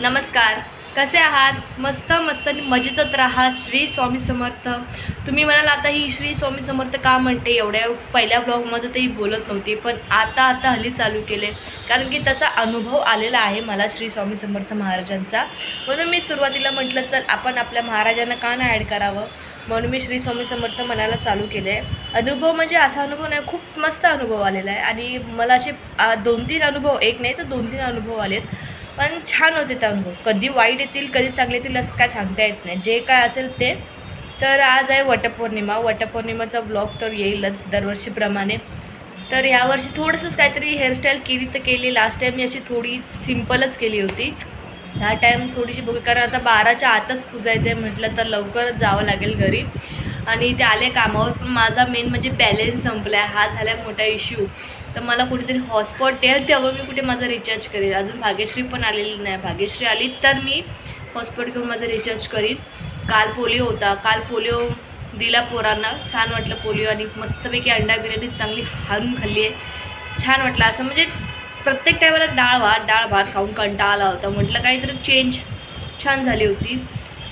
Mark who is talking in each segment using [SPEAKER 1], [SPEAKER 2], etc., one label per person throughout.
[SPEAKER 1] नमस्कार, कसे आहात? मस्त मस्त मजेतच राहा. श्री स्वामी समर्थ. तुम्ही म्हणाल आता ही श्री स्वामी समर्थ का म्हणते, एवढ्या पहिल्या ब्लॉगमध्ये तरी बोलत नव्हती, पण आता हल्ली चालू केले, कारण की त्याचा अनुभव आलेला आहे मला श्री स्वामी समर्थ महाराजांचा. म्हणून मी सुरुवातीला म्हटलं चल आपण आपल्या महाराजांना का नाही ॲड करावं, म्हणून मी श्री स्वामी समर्थ म्हणायला चालू केले आहे. अनुभव म्हणजे असा अनुभव नाही, खूप मस्त अनुभव आलेला आहे आणि मला असे 2-3 अनुभव, एक नाही तर 2-3 अनुभव आलेत, पण छान होते ते अनुभव. कधी वाईट येतील कधी चांगले येतील असं काय सांगता येत नाही, जे काय असेल ते. तर आज आहे वटपौर्णिमा. वटपौर्णिमाचा ब्लॉग तर येईलच दरवर्षीप्रमाणे. तर यावर्षी थोडंसंच काहीतरी हेअरस्टाईल केली तर केली. लास्ट टाईम मी अशी थोडी सिम्पलच केली होती. ह्या टाईम थोडीशी बघू, कारण आता 12च्या आतच पुजायचं आहे म्हटलं तर लवकरच जावं लागेल घरी. आणि ते आले कामावर, पण माझा मेन म्हणजे बॅलन्स संपला आहे, हा झाला मोठा इश्यू. तर मला कुठेतरी हॉटस्पॉट येईल तेव्हा मी कुठे माझा रिचार्ज करेल. अजून भाग्यश्री पण आलेली नाही. भाग्यश्री आली तर मी हॉटस्पॉट घेऊन माझं रिचार्ज करीन. काल पोलिओ होता, काल पोलिओ दिला पोरांना. छान वाटलं पोलिओ, आणि मस्तपैकी अंडा बिर्याणी चांगली हारून खाल्ली आहे. छान वाटलं. असं म्हणजे प्रत्येक टायमाला डाळ भात खाऊन कंटाळा आला होता, म्हटलं काहीतरी चेंज. छान झाली होती.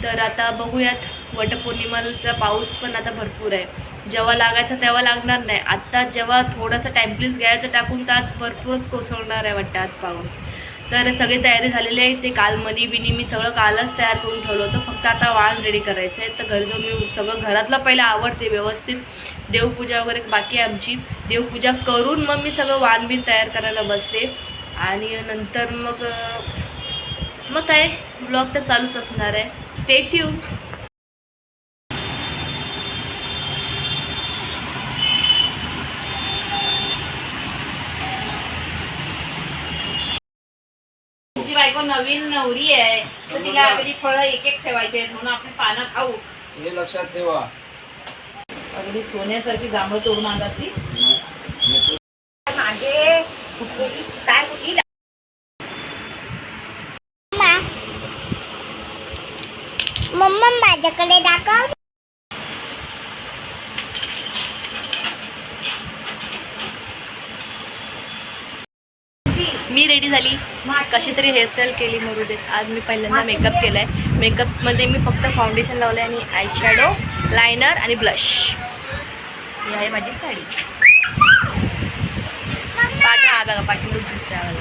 [SPEAKER 1] तर आता बघूयात. वटपौर्णिमाचा पाऊस पण आता भरपूर आहे. जेव्हा लागायचा तेव्हा लागणार नाही, आत्ता जेव्हा थोडासा टाईमप्लीज घ्यायचं टाकून तर आज भरपूरच कोसळणार आहे वाटतं आज पाऊस. तर सगळी तयारी झालेली आहे. ते काल मनी बिनी मी सगळं कालच तयार करून ठेवलं होतं, फक्त आता वाण रेडी करायचं आहे. तर घरी जाऊन मी सगळं घरातलं पहिलं आवडते व्यवस्थित. देवपूजा वगैरे बाकी आहे आमची. देवपूजा करून मग मी सगळं वाण बिन तयार करायला बसते. आणि नंतर मग काय ब्लॉग तर चालूच असणार आहे. Stay tune.
[SPEAKER 2] बायको नवीन नवरी आहे तर तिला अगदी फळं एक एक ठेवायचे आहेत, म्हणून आपण पानं खाऊ
[SPEAKER 3] हे लक्षात ठेवा.
[SPEAKER 2] अगदी सोन्यासारखी जांभळं तोडून आणतात ती.
[SPEAKER 4] मम्मा माझ्याकडे दाखव.
[SPEAKER 1] मी रेडी झाली, कशी तरी हेअरस्टाईल केली मरू देत. आज मी पहिल्यांदा मेकअप केला आहे. मेकअपमध्ये मी फक्त फाउंडेशन लावलं आहे आणि आय शॅडो, लायनर आणि ब्लश. ही आहे माझी साडी. पाठ हा बघा, पाठी लुक दिसते आम्हाला.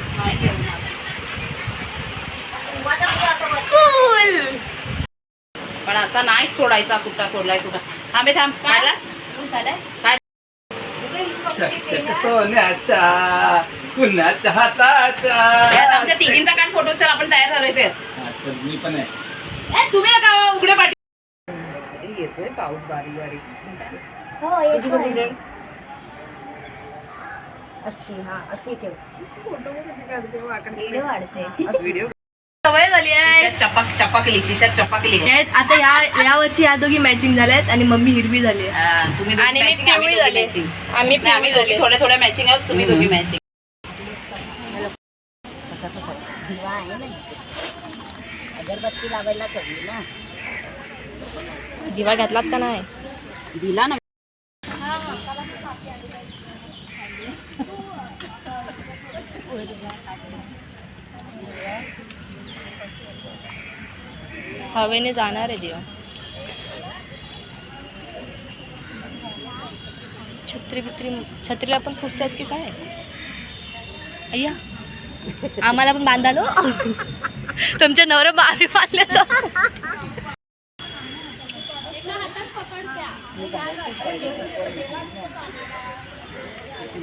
[SPEAKER 1] कूल.
[SPEAKER 2] पण असा नाही सोडायचा, कुठला सोडलाय तुला. थांबे थांब, काढलास
[SPEAKER 1] तू झालाय.
[SPEAKER 3] चकचक सोन्याचा कुणाच्या हाताचा.
[SPEAKER 2] आमच्या तिघींचा काढ फोटो. चल आपण तयार झालोय ते.
[SPEAKER 3] चल मी पण आहे.
[SPEAKER 2] तुम्ही नका उघडे पाठी. येतोय पाऊस बारीक बारीक.
[SPEAKER 4] हो येतो. अशी हा अशी ठेव.
[SPEAKER 1] व्हिडिओ वाढते. व्हिडिओ सवय झाली आहे.
[SPEAKER 2] चपकली शिशात चपकली.
[SPEAKER 1] आता या वर्षी या दोघी मॅचिंग झाल्यात आणि मम्मी हिरवी झाली आहे.
[SPEAKER 2] तुम्ही
[SPEAKER 1] आणि मी पिवळी झाले.
[SPEAKER 2] आम्ही दोघी थोड्या मॅचिंग आहोत, तुम्ही दोघी मॅचिंग.
[SPEAKER 4] दिवा आहे ना, अगरबत्ती लावायला चढली ना.
[SPEAKER 1] दिवा घातलात का नाही?
[SPEAKER 2] दिला ना.
[SPEAKER 1] हवेने जाणार आहे दिवा. छत्रीला पण पुसतात की काय? अय्या आम्हाला पण बांधालो. तुमच्या नवरा बारी बांधल्याचा.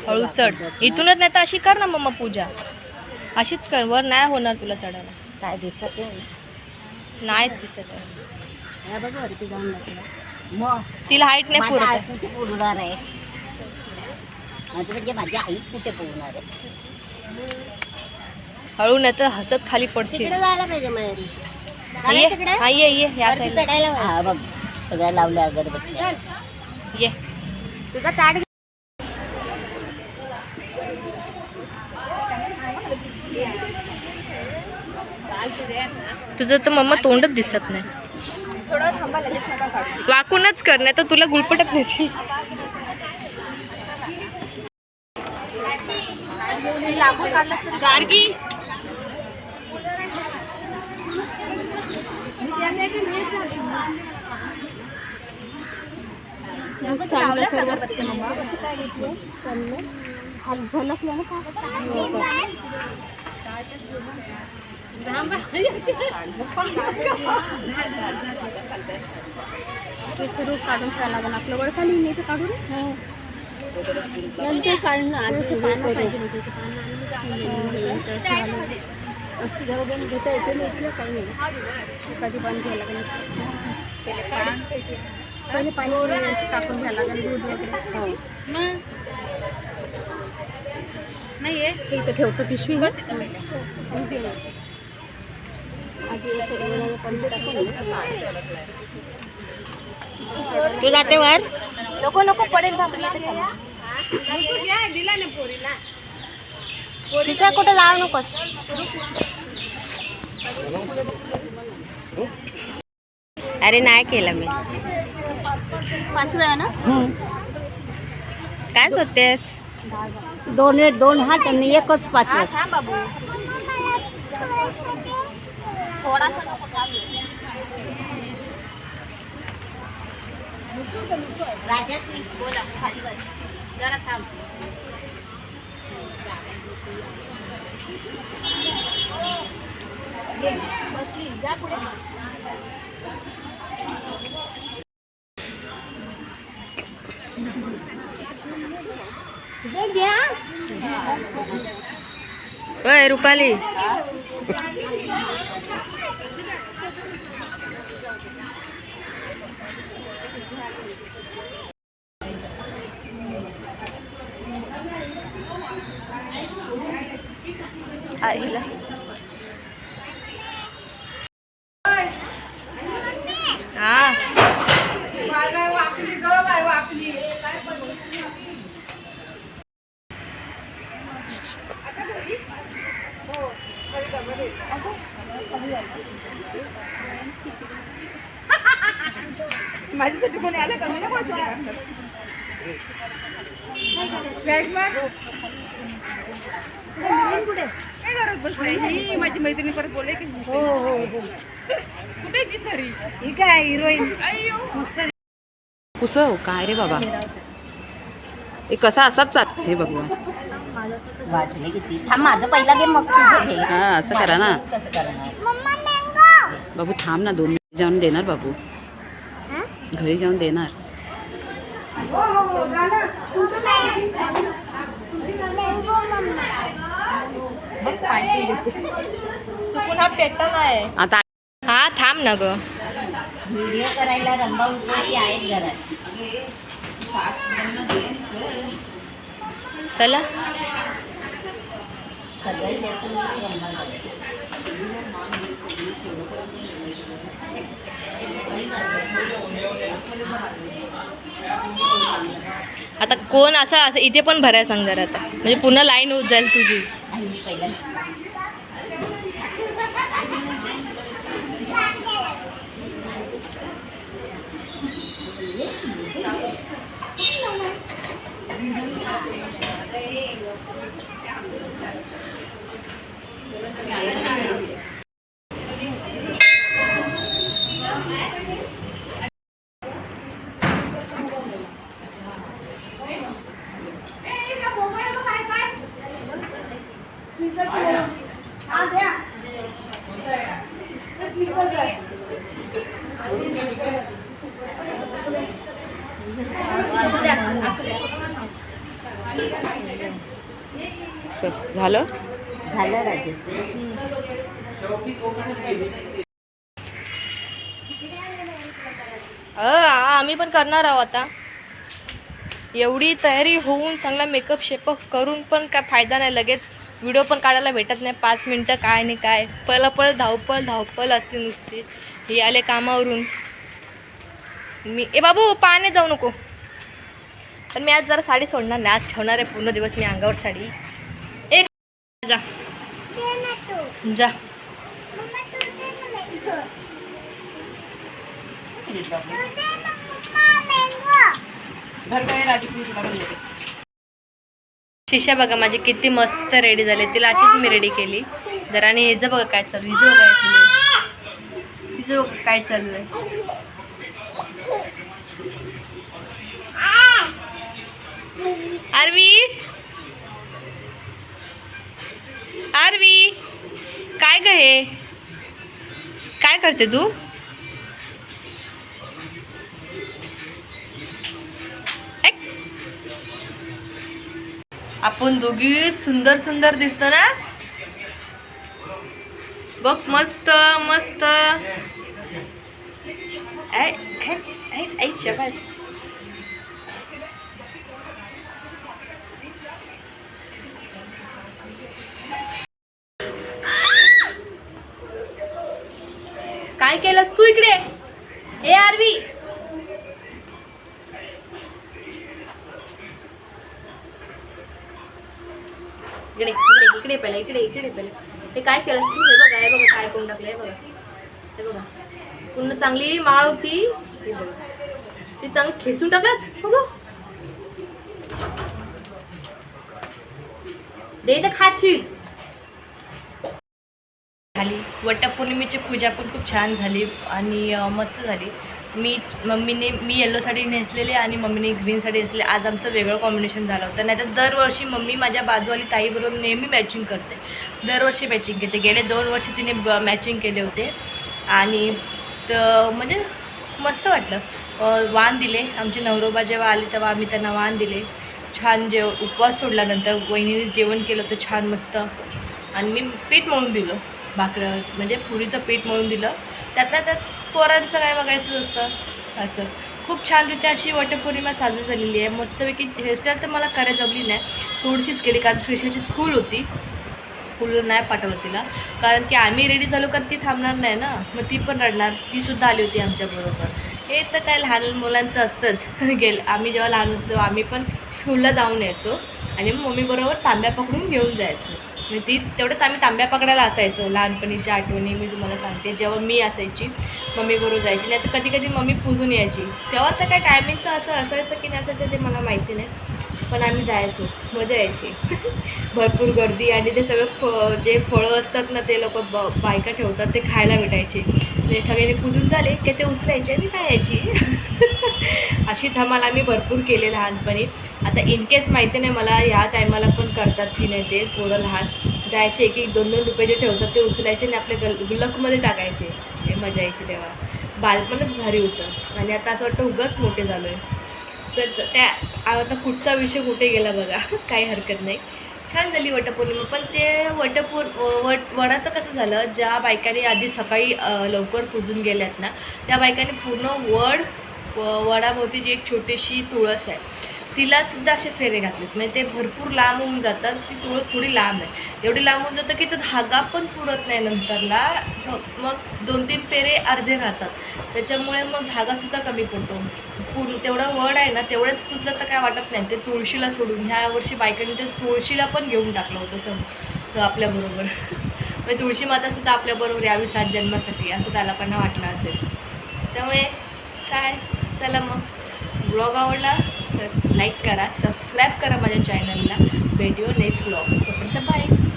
[SPEAKER 1] हळू चढ. इथूनच नाही तर अशी कर ना मम्मा पूजा. अशीच कर, वर नाही होणार तुला चढायला.
[SPEAKER 4] काय दिसत
[SPEAKER 1] नाही दिसत आहे.
[SPEAKER 4] बघ वरती जाऊन बसला. मग
[SPEAKER 1] तिला हाईट नाही
[SPEAKER 4] माझी आई
[SPEAKER 1] पुरत.
[SPEAKER 4] कुठे पुरणार आहे? म्हणजे माझी आई कुठे पुरणार आहे?
[SPEAKER 1] हळू नाही तर हसत खाली पडशील.
[SPEAKER 4] तिकडे जायला पाहिजे माहेरी.
[SPEAKER 1] ये या साईडला
[SPEAKER 4] चढायला हा बघ सगळ्या लावल्या अगरबत्त्या.
[SPEAKER 1] ये.
[SPEAKER 4] तुझा ताट
[SPEAKER 1] तुझं तर मम्मा तोंडच दिसत नाही. वाकूनच कर, नाही तर तुला गुळपटत नाही.
[SPEAKER 2] गार्गी
[SPEAKER 4] सुरू काढून ठेवायला लागेल आपलं वर खाली नाही काढून नंतर काढणं आधी घेता येते नाही इथलं काही नाही कधी बंद घ्यायला लागेल पहिले पाणी टाकून घ्यायला लागेल दूध वगैरे
[SPEAKER 2] नाही आहे
[SPEAKER 4] इथं ठेवतो पिशवी तू जाते वर नको नको पडेल शिशा कुठे जाऊ नकोस अरे नाही केलं मी 5 वेळा ना काय होतेस दोन हात आणि एकच 5 वेळा राजश्री बोला खाली बस जरा थांब बसली जा पुढे घ्या ओय रुपाली आईला हा
[SPEAKER 2] माझ्यासाठी कोणी आलं का मी कुठे काय करत बसले ही माझी मैत्रिणी परत बोलले की हो हो हो कुठे ती सरी ही काय हिरोईन
[SPEAKER 5] कुसव काय रे बाबा हे कसा असाच चाल हे भगवान
[SPEAKER 4] वाचले किती थांब माझं पहिला गेम मग तुझं घे
[SPEAKER 5] हा असं करा ना
[SPEAKER 4] कसं करणार
[SPEAKER 5] बाबू थांब ना 2 मिनिट जाऊन देणार बाबू घरी जाऊन देणार
[SPEAKER 1] चुकून हा पेटला नाही
[SPEAKER 5] आता
[SPEAKER 1] हा थांब ना ग
[SPEAKER 4] व्हिडिओ करायला रंबा उतरती आहेत घरात
[SPEAKER 1] चला
[SPEAKER 4] सगळ्यात जास्त रंबा
[SPEAKER 1] आता कोण असं इथे पण भरायला सांग जरा आता म्हणजे पुन्हा लाईन होत जाईल तुझी
[SPEAKER 4] आणि मी पहिला
[SPEAKER 5] झालं
[SPEAKER 4] झालं राजेश
[SPEAKER 1] आम्ही पण करणार आहोत आता एवढी तयारी होऊन चांगला मेकअप शेपअप करून पण काय फायदा नाही लगेच व्हिडिओ पण काढायला भेटत नाही 5 मिनटं काय नाही काय पळपळ धावपळ असते नुसती हे आले कामावरून मी बाबू पाण्यात जाऊ नको पण मी आज जरा साडी सोडणार नाही आज ठेवणार आहे पूर्ण दिवस मी अंगावर साडी एक जा जा शिशा बघा माझी किती मस्त रेडी झाले तिला अशीच मी रेडी केली जरा आणि हिचं बघा काय चालू हिचं बघा बघ काय चालू आहे. आरवी आरवी काय ग हे काय करते तू. ऐक. आपण दोघी सुंदर सुंदर दिसतो ना. बघ मस्त मस्त. ऐ शाबास. काय केलंस तू इकडे. ए आरवी इकडे इकडे इकडे पहिला इकडे इकडे पहिला. हे काय केलंस तू. हे बघा काय करून टाकलंय बघा. हे बघा पूर्ण चांगली माळ होती. हे बघा ती चांगली खेचून टाकल्यात बघा. दे तर खाशील. झाली वटपौर्णिमेची पूजा पण खूप छान झाली आणि मस्त झाली. मी येलो साडी नेसलेली आणि मम्मीने ग्रीन साडी नेसलेली. आज आमचं वेगळं कॉम्बिनेशन झालं होतं. नाहीतर दरवर्षी मम्मी माझ्या बाजूवाली ताईबरोबर नेहमी मॅचिंग करते. दरवर्षी मॅचिंग करते. गेले 2 वर्षी तिने मॅचिंग केले होते आणि म्हणजे मस्त वाटलं. वाण दिले. आमचे नवरोबा जेव्हा आले तेव्हा आम्ही त्यांना वाण दिले. छान उपवास सोडल्यानंतर वहिनीने जेवण केलं होतं छान मस्त. आणि मी पीठ मळून दिलं. भाकरं म्हणजे पुरीचं पीठ मळून दिलं. त्यातल्या त्यात पोरांचं काय बघायचं असतं. असं खूप छानरीत्या अशी वटपौर्णिमा साजरी झालेली आहे. मस्तपैकी हेअरस्टाईल तर मला करायला जमली नाही. थोडीशीच केली कारण श्रेषाची स्कूल होती. स्कूलला नाही पाठवलं तिला कारण की आम्ही रेडी झालो का ती थांबणार नाही ना. मग ती पण रडणार. तीसुद्धा आली होती आमच्याबरोबर. हे तर काय लहान मुलांचं असतंच. आम्ही जेव्हा लहान होतो आम्ही पण स्कूलला जाऊन यायचो आणि मम्मीबरोबर तांब्या पकडून घेऊन जायचो. म्हणजे ती तेवढंच आम्ही तांब्या पकडायला असायचो. लहानपणीच्या आठवणी मी तुम्हाला सांगते. जेव्हा मी असायची मम्मीबरोबर जायची. नाही तर कधी कधी मम्मी पुजून यायची. तेव्हा तर काय टायमिंगचं असं असायचं की नसायचं ते मला माहिती नाही. पण आम्ही जायचो. मजा यायची. भरपूर गर्दी आणि ते सगळं जे फळं असतात ना ते लोक बायका ठेवतात ते खायला भेटायचे. ते सगळ्यांनी पुजून झाले की ते उचलायचे आणि खायची. अशी धमाल आम्ही भरपूर केले लहानपणी. आता इनकेस माहिती नाही मला ह्या टायमाला पण करतात की नाही ते. पोरं लहान जायचे 1-2 रुपये जे ठेवतात ते उचलायचे आणि आपल्या गुल्लकमध्ये टाकायचे. हे मजा यायची तेव्हा. बालपणच भारी होतं. आणि आता असं वाटतं उगाच मोठे झालो आहे. तर त्या आता पुढचा विषय कुठे गेला बघा. काही हरकत नाही. छान झाली वटपौर्णिमा. पण ते वडाचं कसं झालं. ज्या बायकांनी आधी सकाळी लवकर पुजून गेल्यात ना त्या बायकांनी पूर्ण वडाभोवती जी एक छोटीशी तुळस आहे तिलासुद्धा असे फेरे घातलेत. म्हणजे ते भरपूर लांब होऊन जातात. ती तुळस थोडी लांब आहे. एवढी लांब होऊन जातं की तो धागा पण पुरत नाही नंतरला. मग 2-3 फेरे अर्धे राहतात. त्याच्यामुळे मग धागासुद्धा कमी पडतो. तेवढं वड आहे ना तेवढंच पुजलं तर काय वाटत नाही. ते तुळशीला सोडून ह्या वर्षी बायकांनी ते तुळशीला पण घेऊन टाकलं होतं आपल्याबरोबर. म्हणजे तुळशी मातासुद्धा आपल्याबरोबर यावी 7 जन्मासाठी असं त्याला पण वाटलं असेल. त्यामुळे काय चला मग ब्लॉग आवडला तर लाईक करा. सबस्क्राईब करा माझ्या चॅनलला. भेटूया नेक्स्ट ब्लॉग. तोपर्यंत बाय.